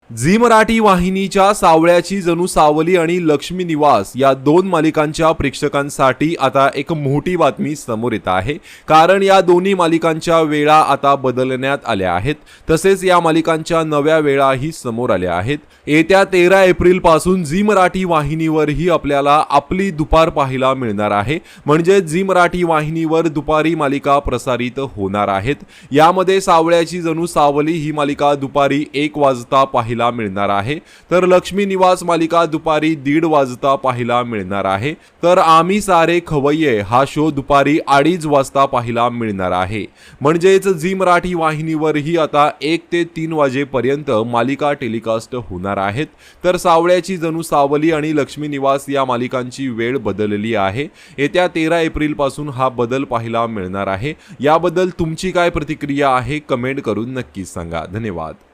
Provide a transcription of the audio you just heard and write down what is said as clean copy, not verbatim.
Zee Marathi वाहिनीच्या सावळ्याची जणू सावली आणि लक्ष्मी निवास या दोन मालिकांच्या प्रेक्षकांसाठी आता एक मोठी बातमी समोर येत आहे। कारण या दोन्ही मालिकांच्या वेळा आता बदलण्यात आल्या आहेत। तसेच या मालिकांच्या नव्या वेळाही समोर आल्या आहेत। येत्या 13 एप्रिल पासून झी मराठी वाहिनीवरही आपल्याला आपली दुपार पाहायला मिळणार आहे। म्हणजे झी मराठी वाहिनीवर दुपारी मालिका प्रसारित होणार आहेत। यामध्ये सावळ्याची जणू सावली ही मालिका दुपारी 1 वाजता पाहायला मिळणार आहे, तर लक्ष्मी निवास मालिका दुपारी 1:30 वाजता पाहायला मिळणार आहे। तर आम्ही सारे खवय्ये हा शो दुपारी 2:30 वाजता पाहायला मिळणार आहे। म्हणजेच झी मराठी वाहिनीवरही आता 1 ते 3 वाजेपर्यंत मालिका टेलिकास्ट होणार आहेत। तर सावळ्याची जणू सावली आणि लक्ष्मी निवास या मालिकांची वेळ बदलली आहे। येत्या 13 एप्रिल पासून हा बदल पाहायला मिळणार आहे। याबद्दल तुमची काय प्रतिक्रिया आहे कमेंट करून नक्की सांगा। धन्यवाद।